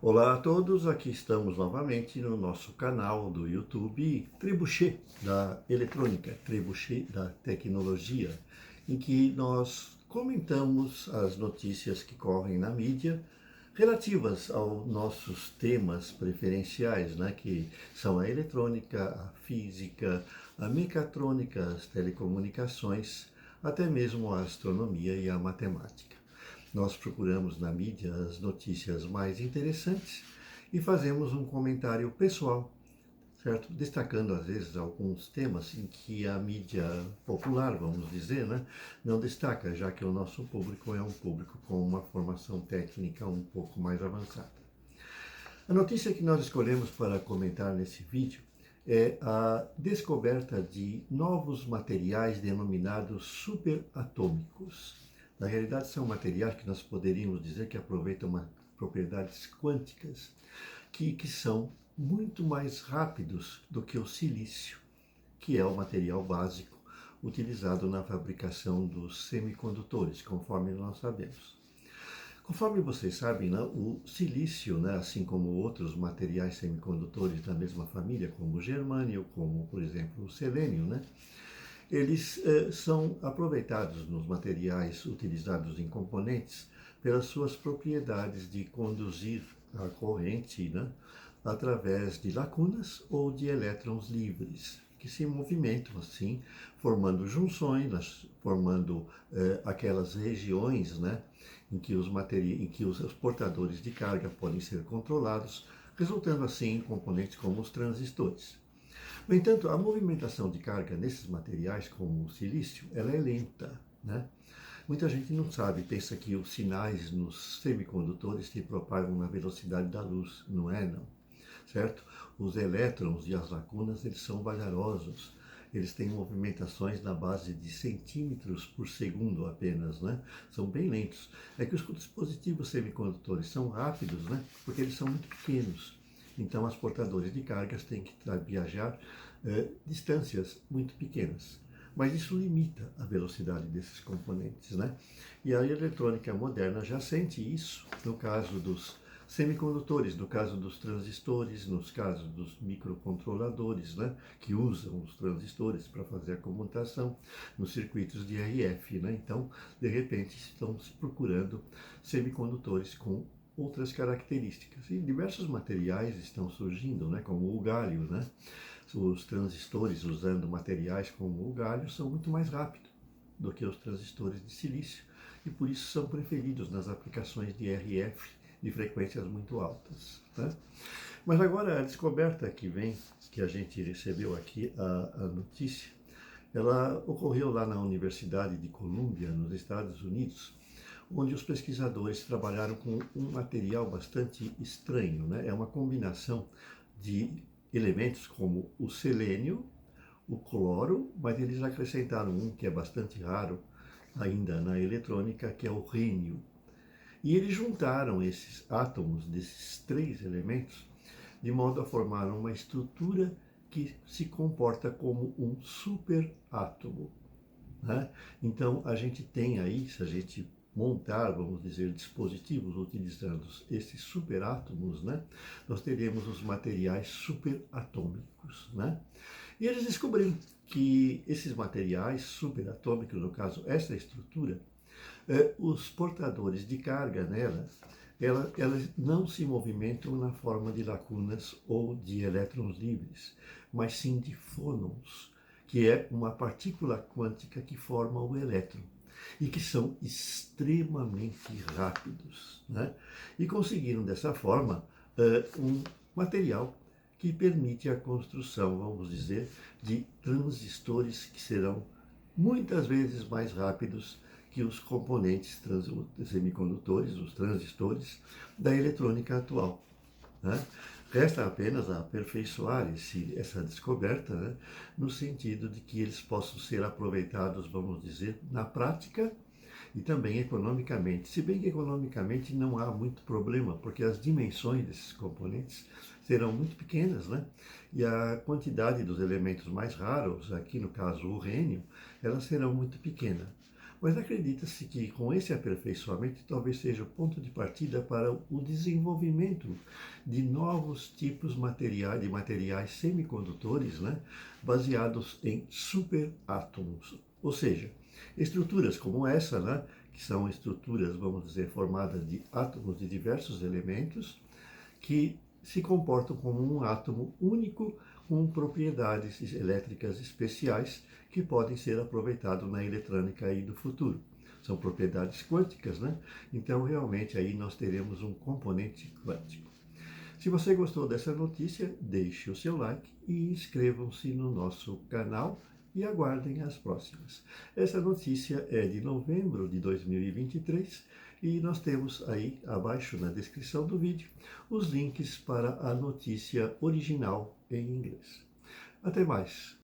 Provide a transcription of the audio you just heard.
Olá a todos, aqui estamos novamente no nosso canal do YouTube Trebuchet da Eletrônica, Trebuchet da Tecnologia, em que nós comentamos as notícias que correm na mídia relativas aos nossos temas preferenciais, né, que são a eletrônica, a física, a mecatrônica, as telecomunicações, até mesmo a astronomia e a matemática. Nós procuramos na mídia as notícias mais interessantes e fazemos um comentário pessoal, certo? Destacando às vezes alguns temas em que a mídia popular, vamos dizer, né, não destaca, já que o nosso público é um público com uma formação técnica um pouco mais avançada. A notícia que nós escolhemos para comentar nesse vídeo é a descoberta de novos materiais denominados superatômicos. Na realidade, são materiais que nós poderíamos dizer que aproveitam propriedades quânticas, que são muito mais rápidos do que o silício, que é o material básico utilizado na fabricação dos semicondutores, conforme nós sabemos. Conforme vocês sabem, né, o silício, né, assim como outros materiais semicondutores da mesma família, como o germânio, como, por exemplo, o selênio, né, eles são aproveitados nos materiais utilizados em componentes pelas suas propriedades de conduzir a corrente, né, através de lacunas ou de elétrons livres, que se movimentam assim, formando junções, formando aquelas regiões, né, em que os portadores de carga podem ser controlados, resultando assim em componentes como os transistores. No entanto, a movimentação de carga nesses materiais, como o silício, ela é lenta, né? Muita gente não sabe, pensa que os sinais nos semicondutores se propagam na velocidade da luz. Não é, não. Certo? Os elétrons e as lacunas, eles são vagarosos. Eles têm movimentações na base de centímetros por segundo apenas, né? São bem lentos. É que os dispositivos semicondutores são rápidos, né? Porque eles são muito pequenos. Então, os portadores de cargas têm que viajar distâncias muito pequenas. Mas isso limita a velocidade desses componentes, né? E a eletrônica moderna já sente isso no caso dos semicondutores, no caso dos transistores, nos casos dos microcontroladores, né, que usam os transistores para fazer a comutação nos circuitos de RF, né? Então, de repente, estão se procurando semicondutores com outras características. E diversos materiais estão surgindo, né, como o galho, né? Os transistores usando materiais como o galho são muito mais rápidos do que os transistores de silício e por isso são preferidos nas aplicações de RF de frequências muito altas, né? Mas agora a descoberta que vem, que a gente recebeu aqui, a notícia, ela ocorreu lá na Universidade de Colômbia, nos Estados Unidos, onde os pesquisadores trabalharam com um material bastante estranho, né? É uma combinação de elementos como o selênio, o cloro, mas eles acrescentaram um que é bastante raro ainda na eletrônica, que é o rênio. E eles juntaram esses átomos desses três elementos de modo a formar uma estrutura que se comporta como um superátomo, né? Então a gente tem aí, se a gente montar, vamos dizer, dispositivos utilizando esses superátomos, né, nós teremos os materiais superatômicos, né? E eles descobriram que esses materiais superatômicos, no caso essa estrutura, os portadores de carga nela, elas não se movimentam na forma de lacunas ou de elétrons livres, mas sim de fônons, que é uma partícula quântica que forma o elétron e que são extremamente rápidos, né? E conseguiram dessa forma um material que permite a construção, vamos dizer, de transistores que serão muitas vezes mais rápidos que os componentes semicondutores, os transistores da eletrônica atual, né? Resta apenas aperfeiçoar essa descoberta, né, no sentido de que eles possam ser aproveitados, vamos dizer, na prática e também economicamente. Se bem que economicamente não há muito problema, porque as dimensões desses componentes serão muito pequenas, né? E a quantidade dos elementos mais raros, aqui no caso o rênio, elas serão muito pequenas. Mas acredita-se que com esse aperfeiçoamento talvez seja o ponto de partida para o desenvolvimento de novos tipos de materiais semicondutores, né, baseados em superátomos. Ou seja, estruturas como essa, né, que são estruturas, vamos dizer, formadas de átomos de diversos elementos, que se comportam como um átomo único com propriedades elétricas especiais que podem ser aproveitadas na eletrônica aí do futuro. São propriedades quânticas, né? Então, realmente, aí nós teremos um componente quântico. Se você gostou dessa notícia, deixe o seu like e inscrevam-se no nosso canal e aguardem as próximas. Essa notícia é de novembro de 2023 e nós temos aí abaixo na descrição do vídeo os links para a notícia original em inglês. Até mais!